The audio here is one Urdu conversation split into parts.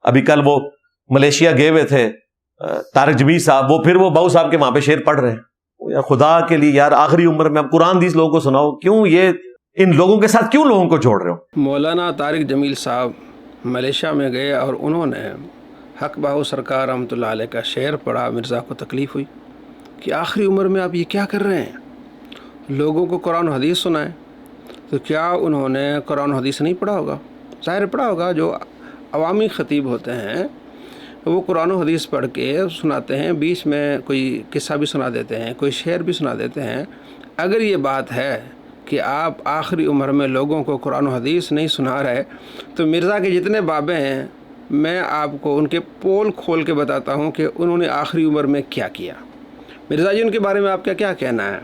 ابھی کل وہ ملیشیا گئے ہوئے تھے طارق جمیل صاحب، وہ پھر وہ باؤ صاحب کے وہاں پہ شعر پڑھ رہے ہیں۔ یا خدا کے لیے یار، آخری عمر میں اب قرآن حدیث لوگوں کو سناؤ، کیوں یہ ان لوگوں کے ساتھ کیوں لوگوں کو جوڑ رہے ہو؟ مولانا طارق جمیل صاحب ملیشیا میں گئے اور انہوں نے حق بہو سرکار رحمۃ اللہ علیہ کا شعر پڑھا۔ مرزا کو تکلیف ہوئی کہ آخری عمر میں آپ یہ کیا کر رہے ہیں، لوگوں کو قرآن و حدیث سنائیں۔ تو کیا انہوں نے قرآن و حدیث نہیں پڑھا ہوگا؟ ظاہر پڑھا ہوگا۔ جو عوامی خطیب ہوتے ہیں وہ قرآن و حدیث پڑھ کے سناتے ہیں، بیچ میں کوئی قصہ بھی سنا دیتے ہیں، کوئی شعر بھی سنا دیتے ہیں۔ اگر یہ بات ہے کہ آپ آخری عمر میں لوگوں کو قرآن و حدیث نہیں سنا رہے، تو مرزا کے جتنے بابے ہیں میں آپ کو ان کے پول کھول کے بتاتا ہوں کہ انہوں نے آخری عمر میں کیا کیا۔ مرزا جی ان کے بارے میں آپ کا کیا کہنا ہے؟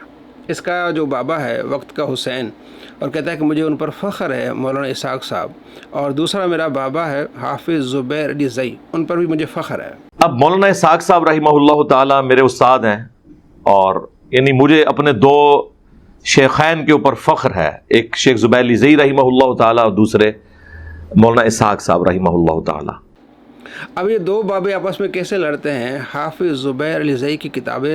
اس کا جو بابا ہے وقت کا حسین، اور کہتا ہے کہ مجھے ان پر فخر ہے، مولانا اسحاق صاحب، اور دوسرا میرا بابا ہے حافظ زبیر علی زئی، ان پر بھی مجھے فخر ہے۔ اب مولانا اسحاق صاحب رحمہ اللہ تعالی میرے استاد ہیں، اور یعنی مجھے اپنے دو شیخین کے اوپر فخر ہے، ایک شیخ زبیر علی زئی رحمہ اللہ تعالی اور دوسرے مولانا اسحاق صاحب رحمہ اللہ تعالی۔ اب یہ دو بابے آپس میں کیسے لڑتے ہیں؟ حافظ زبیر علی زئی کی کتاب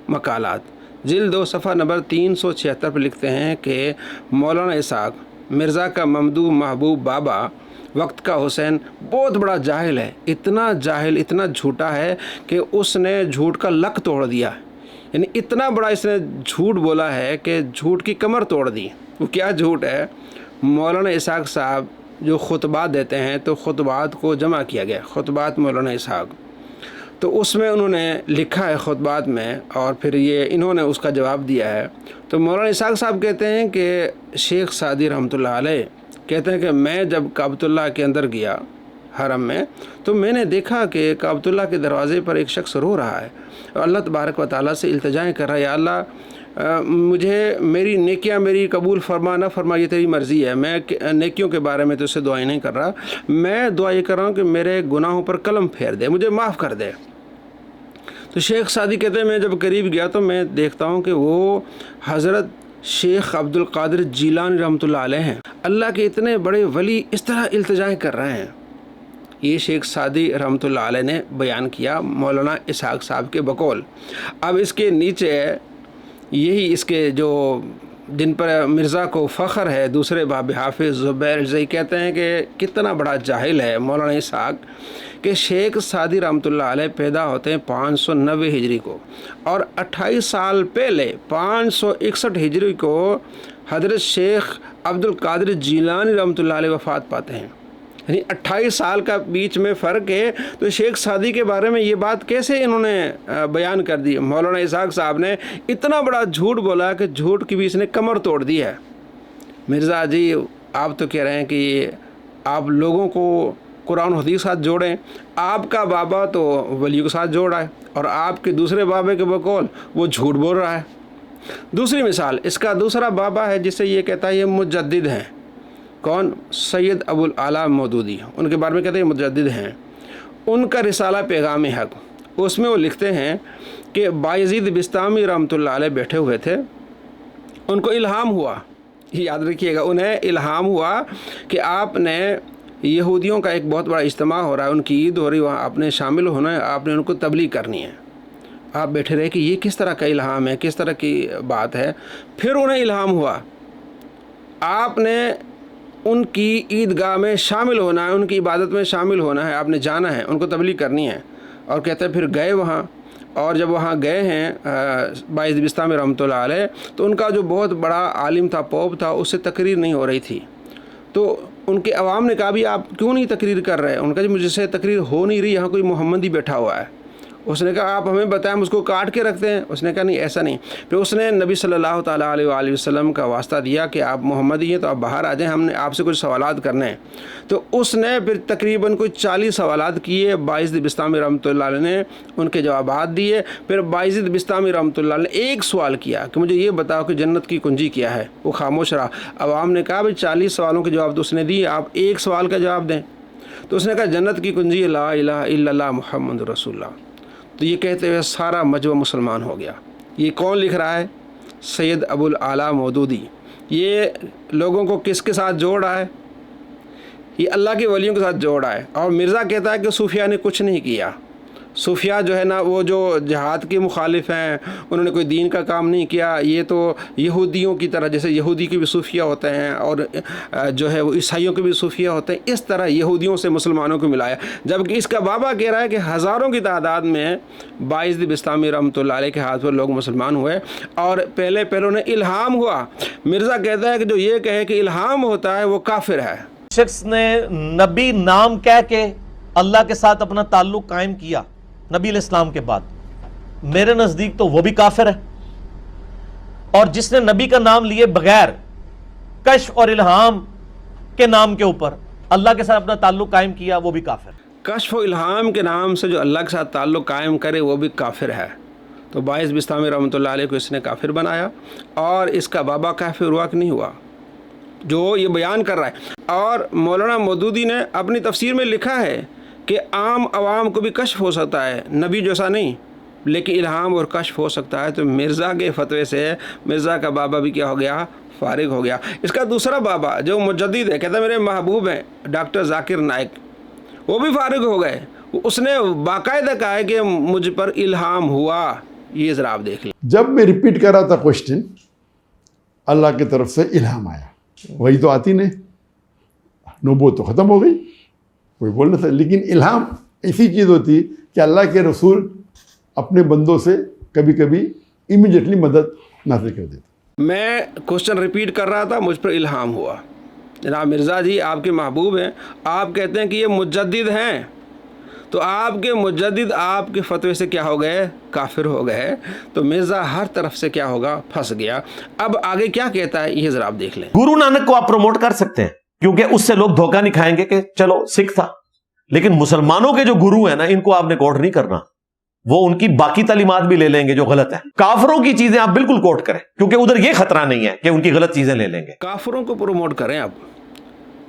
مقالات جلد 2 صفحہ نمبر 376 پہ لکھتے ہیں کہ مولانا اسحاق مرزا کا ممدوح محبوب بابا وقت کا حسین بہت بڑا جاہل ہے، اتنا جاہل، اتنا جھوٹا ہے کہ اس نے جھوٹ کا لک توڑ دیا، یعنی اتنا بڑا اس نے جھوٹ بولا ہے کہ جھوٹ کی کمر توڑ دی۔ وہ کیا جھوٹ ہے؟ مولانا اسحاق صاحب جو خطبات دیتے ہیں تو خطبات کو جمع کیا گیا، خطبات مولانا اسحاق، تو اس میں انہوں نے لکھا ہے خطبات میں، اور پھر یہ انہوں نے اس کا جواب دیا ہے۔ تو مولانا اسحاق صاحب کہتے ہیں کہ شیخ سعدی رحمۃ اللہ علیہ کہتے ہیں کہ میں جب کعبۃ اللہ کے اندر گیا حرم میں، تو میں نے دیکھا کہ کعبۃ اللہ کے دروازے پر ایک شخص رو رہا ہے اور اللہ تبارک و تعالیٰ سے التجائیں کر رہا ہے، یا اللہ مجھے میری نیکیاں میری قبول فرما نہ فرما، یہ تیری مرضی ہے، میں نیکیوں کے بارے میں تو اس سے دعائیں نہیں کر رہا، میں دعا یہ کر رہا ہوں کہ میرے گناہوں پر قلم پھیر دے، مجھے معاف کر دے۔ تو شیخ سعدی کہتے ہیں میں جب قریب گیا تو میں دیکھتا ہوں کہ وہ حضرت شیخ عبد القادر جیلانی رحمۃ اللہ علیہ ہیں، اللہ کے اتنے بڑے ولی اس طرح التجائیں کر رہے ہیں۔ یہ شیخ سعدی رحمۃ اللہ علیہ نے بیان کیا مولانا اسحاق صاحب کے بقول۔ اب اس کے نیچے یہی اس کے جو جن پر مرزا کو فخر ہے، دوسرے باب حافظ زبیر زئی کہتے ہیں کہ کتنا بڑا جاہل ہے مولانا اسحاق، کہ شیخ سعدی رحمۃ اللہ علیہ پیدا ہوتے ہیں 590 ہجری کو، اور 28 سال پہلے 561 ہجری کو حضرت شیخ عبد القادر جیلانی رحمۃ اللہ علیہ وفات پاتے ہیں، یعنی 28 سال کا بیچ میں فرق ہے۔ تو شیخ سعدی کے بارے میں یہ بات کیسے انہوں نے بیان کر دی؟ مولانا اسحاق صاحب نے اتنا بڑا جھوٹ بولا کہ جھوٹ کی بھی اس نے کمر توڑ دی ہے۔ مرزا جی آپ تو کہہ رہے ہیں کہ آپ لوگوں کو قرآن و حدیث کے ساتھ جوڑیں، آپ کا بابا تو ولیوں کے ساتھ جوڑ رہا ہے، اور آپ کے دوسرے بابے کے بقول وہ جھوٹ بول رہا ہے۔ دوسری مثال، اس کا دوسرا بابا ہے جسے یہ کہتا ہے یہ مجدد ہیں۔ کون؟ سید ابو الاعلیٰ مودودی، ان کے بارے میں کہتے ہیں مجدد ہیں۔ ان کا رسالہ پیغام حق، اس میں وہ لکھتے ہیں کہ بایزید بستامی رحمۃ اللہ علیہ بیٹھے ہوئے تھے، ان کو الہام ہوا، یاد رکھیے گا، انہیں الہام ہوا کہ آپ نے یہودیوں کا ایک بہت بڑا اجتماع ہو رہا ہے، ان کی عید ہو رہی ہے، وہاں آپ نے شامل ہونا ہے، آپ نے ان کو تبلیغ کرنی ہے۔ آپ بیٹھے رہے کہ یہ کس طرح کا الہام ہے، کس طرح کی بات ہے۔ پھر انہیں الہام ہوا، آپ نے ان کی عیدگاہ میں شامل ہونا ہے، ان کی عبادت میں شامل ہونا ہے، آپ نے جانا ہے، ان کو تبلیغ کرنی ہے۔ اور کہتے ہیں پھر گئے وہاں، اور جب وہاں گئے ہیں باعث بستامی رحمۃ اللہ علیہ، تو ان کا جو بہت بڑا عالم تھا، پوپ تھا، اس سے تقریر نہیں ہو رہی تھی۔ تو ان کے عوام نے کہا بھی آپ کیوں نہیں تقریر کر رہے ہیں؟ ان کا جی مجھ سے تقریر ہو نہیں رہی، یہاں کوئی محمدی بیٹھا ہوا ہے۔ اس نے کہا آپ ہمیں بتائیں، ہم اس کو کاٹ کے رکھتے ہیں؟ اس نے کہا نہیں ایسا نہیں۔ پھر اس نے نبی صلی اللہ تعالیٰ علیہ وآلہ وسلم کا واسطہ دیا کہ آپ محمدی ہیں تو آپ باہر آ جائیں، ہم نے آپ سے کچھ سوالات کرنے ہیں۔ تو اس نے پھر تقریباً کوئی 40 سوالات کیے، باعث بستامی رحمۃ اللہ علیہ نے ان کے جوابات دیے۔ پھر باعث بستامی رحمۃ اللہ علیہ نے ایک سوال کیا کہ مجھے یہ بتاؤ کہ جنت کی کنجی کیا ہے؟ وہ خاموش رہا۔ عوام نے کہا بھائی 40 سوالوں کے جواب تو اس نے دیے، آپ ایک سوال کا جواب دیں۔ تو اس نے کہا جنت کی کنجی لا الہ الا اللہ محمد رسول اللہ۔ تو یہ کہتے ہوئے سارا مجمع مسلمان ہو گیا۔ یہ کون لکھ رہا ہے؟ سید ابو الاعلیٰ مودودی۔ یہ لوگوں کو کس کے ساتھ جوڑ رہا ہے؟ یہ اللہ کے ولیوں کے ساتھ جوڑا ہے. اور مرزا کہتا ہے کہ صوفیہ نے کچھ نہیں کیا. صوفیہ جو ہے نا وہ جو جہاد کے مخالف ہیں, انہوں نے کوئی دین کا کام نہیں کیا. یہ تو یہودیوں کی طرح, جیسے یہودی کے بھی صوفیہ ہوتے ہیں اور جو ہے وہ عیسائیوں کے بھی صوفیہ ہوتے ہیں, اس طرح یہودیوں سے مسلمانوں کو ملایا. جبکہ اس کا بابا کہہ رہا ہے کہ ہزاروں کی تعداد میں باعث بستامی رحمۃ اللہ علیہ کے ہاتھ پر لوگ مسلمان ہوئے اور پہلے انہیں الہام ہوا. مرزا کہتا ہے کہ جو یہ کہے کہ الہام ہوتا ہے وہ کافر ہے. شخص نے نبی نام کہہ کے اللہ کے ساتھ اپنا تعلق قائم کیا نبی علیہ السلام کے بعد, میرے نزدیک تو وہ بھی کافر ہے. اور جس نے نبی کا نام لیے بغیر کشف اور الہام کے نام کے اوپر اللہ کے ساتھ اپنا تعلق قائم کیا, وہ بھی کافر. کشف و الہام کے نام سے جو اللہ کے ساتھ تعلق قائم کرے وہ بھی کافر ہے. تو باعث بستامی رحمۃ اللہ علیہ کو اس نے کافر بنایا, اور اس کا بابا کافر ہوا کہ نہیں ہوا جو یہ بیان کر رہا ہے. اور مولانا مودودی نے اپنی تفسیر میں لکھا ہے کہ عام عوام کو بھی کشف ہو سکتا ہے, نبی جیسا نہیں, لیکن الہام اور کشف ہو سکتا ہے. تو مرزا کے فتوے سے مرزا کا بابا بھی کیا ہو گیا, فارغ ہو گیا. اس کا دوسرا بابا جو مجدد ہے, کہتا ہے میرے محبوب ہیں ڈاکٹر ذاکر نائک, وہ بھی فارغ ہو گئے. اس نے باقاعدہ کہا ہے کہ مجھ پر الہام ہوا. یہ ذرا آپ دیکھ لیں. جب میں ریپیٹ کر رہا تھا کوشچن, اللہ کی طرف سے الہام آیا, وہی تو آتی نہیں, نبوت تو ختم ہو گئی, کوئی بول نہ سکتا. لیکن الہام ایسی چیز ہوتی کہ اللہ کے رسول اپنے بندوں سے کبھی کبھی امیڈیٹلی مدد نازل کر دیتے. میں کوشچن ریپیٹ کر رہا تھا, مجھ پر الہام ہوا. جناب مرزا جی آپ کے محبوب ہیں, آپ کہتے ہیں کہ یہ مجدد ہیں, تو آپ کے مجدد آپ کے فتوے سے کیا ہو گئے, کافر ہو گئے. تو مرزا ہر طرف سے کیا ہوگا, پھنس گیا. اب آگے کیا کہتا ہے یہ ذرا آپ دیکھ لیں. گرو نانک کو آپ پروموٹ کر سکتے ہیں کیونکہ اس سے لوگ دھوکہ نہیں کھائیں گے کہ چلو سکھ تھا, لیکن مسلمانوں کے جو گرو ہیں نا, ان کو آپ نے کوٹ نہیں کرنا. وہ ان کی باقی تعلیمات بھی لے لیں گے جو غلط ہے. کافروں کی چیزیں آپ بالکل کوٹ کریں کیونکہ ادھر یہ خطرہ نہیں ہے کہ ان کی غلط چیزیں لے لیں گے. کافروں کو پروموٹ کریں آپ,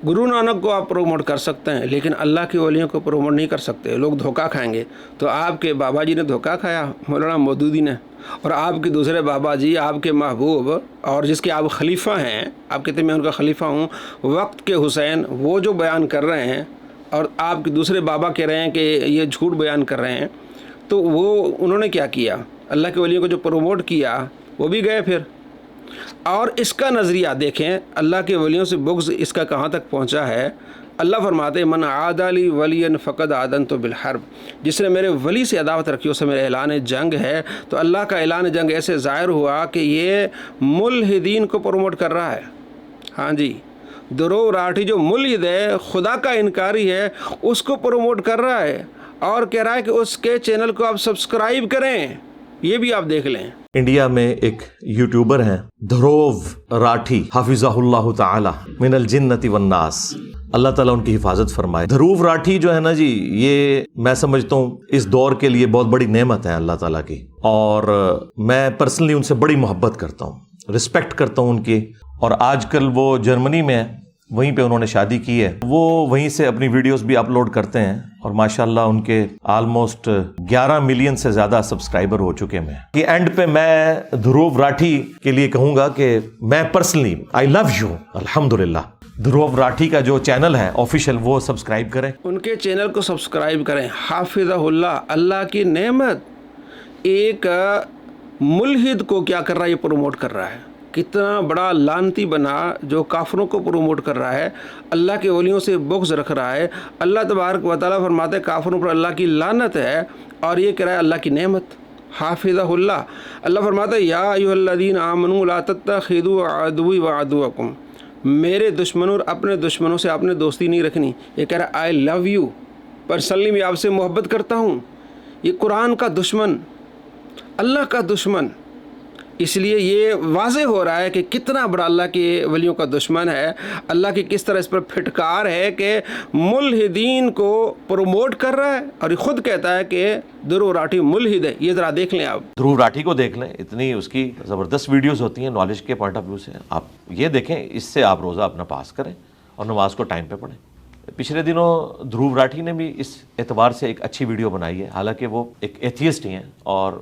گرو نانک کو آپ پروموٹ کر سکتے ہیں, لیکن اللہ کے ولیوں کو پروموٹ نہیں کر سکتے, لوگ دھوکہ کھائیں گے. تو آپ کے بابا جی نے دھوکہ کھایا, مولانا مودودی نے, اور آپ کے دوسرے بابا جی آپ کے محبوب اور جس کے آپ خلیفہ ہیں, آپ کہتے ہیں میں ان کا خلیفہ ہوں, وقت کے حسین, وہ جو بیان کر رہے ہیں, اور آپ کے دوسرے بابا کہہ رہے ہیں کہ یہ جھوٹ بیان کر رہے ہیں. تو وہ انہوں نے کیا کیا, اللہ کے ولیوں کو جو پروموٹ کیا وہ بھی گئے پھر. اور اس کا نظریہ دیکھیں, اللہ کے ولیوں سے بغض اس کا کہاں تک پہنچا ہے. اللہ فرماتے ہیں من عادی لی ولی فقد آذنتہ بالحرب, جس نے میرے ولی سے عداوت رکھی اسے میرے اعلان جنگ ہے. تو اللہ کا اعلان جنگ ایسے ظاہر ہوا کہ یہ ملحدین کو پروموٹ کر رہا ہے. ہاں جی, دھرو راٹھی جو ملحد ہے, خدا کا انکاری ہے, اس کو پروموٹ کر رہا ہے اور کہہ رہا ہے کہ اس کے چینل کو آپ سبسکرائب کریں. یہ بھی آپ دیکھ لیں. انڈیا میں ایک یوٹیوبر ہیں دھروو راٹھی حفظہ اللہ تعالی من الجنت والناس, اللہ تعالیٰ ان کی حفاظت فرمائے. دھروو راٹھی جو ہے نا جی, یہ میں سمجھتا ہوں اس دور کے لیے بہت بڑی نعمت ہے اللہ تعالیٰ کی, اور میں پرسنلی ان سے بڑی محبت کرتا ہوں, رسپیکٹ کرتا ہوں ان کی. اور آج کل وہ جرمنی میں, وہیں پہ انہوں نے شادی کی ہے, وہ وہیں سے اپنی ویڈیوز بھی اپلوڈ کرتے ہیں, اور ماشاءاللہ ان کے آلموسٹ 11 ملین سے زیادہ سبسکرائبر ہو چکے ہیں. کہ اینڈ پہ میں دھروو راٹھی کے لیے کہوں گا کہ میں پرسنلی آئی لو یو, الحمدللہ. دھروو راٹھی کا جو چینل ہے آفیشیل, وہ سبسکرائب کریں, ان کے چینل کو سبسکرائب کریں. حافظہ اللہ, اللہ کی نعمت. ایک ملحد کو کیا کر رہا ہے, یہ پروموٹ کر رہا ہے. کتنا بڑا لعنتی بنا جو کافروں کو پروموٹ کر رہا ہے, اللہ کے ولیوں سے بغض رکھ رہا ہے. اللہ تبارک و تعالیٰ فرماتے ہیں کافروں پر اللہ کی لعنت ہے, اور یہ کہہ رہا ہے اللہ کی نعمت. حافظہ اللہ. اللہ فرماتا ہے یا ایھا الذین آمنوا لا تتخذوا عدوی وعدوکم, میرے دشمنوں اور اپنے دشمنوں سے آپ نے دوستی نہیں رکھنی. یہ کہہ رہا ہے آئی لو یو, پرسنلی میں آپ سے محبت کرتا ہوں. یہ قرآن کا دشمن, اللہ کا دشمن. اس لیے یہ واضح ہو رہا ہے کہ کتنا بڑا اللہ کے ولیوں کا دشمن ہے. اللہ کی کس طرح اس پر پھٹکار ہے کہ ملحدین کو پروموٹ کر رہا ہے, اور خود کہتا ہے کہ دھروو راٹھی ملحد ہے. یہ ذرا دیکھ لیں آپ, دھروو راٹھی کو دیکھ لیں, اتنی اس کی زبردست ویڈیوز ہوتی ہیں نالج کے پوائنٹ آف ویو سے. آپ یہ دیکھیں, اس سے آپ روزہ اپنا پاس کریں اور نماز کو ٹائم پہ پڑھیں. پچھلے دنوں دھروو راٹھی نے بھی اس اعتبار سے ایک اچھی ویڈیو بنائی ہے, حالانکہ وہ ایک ایتھیسٹ ہی ہیں اور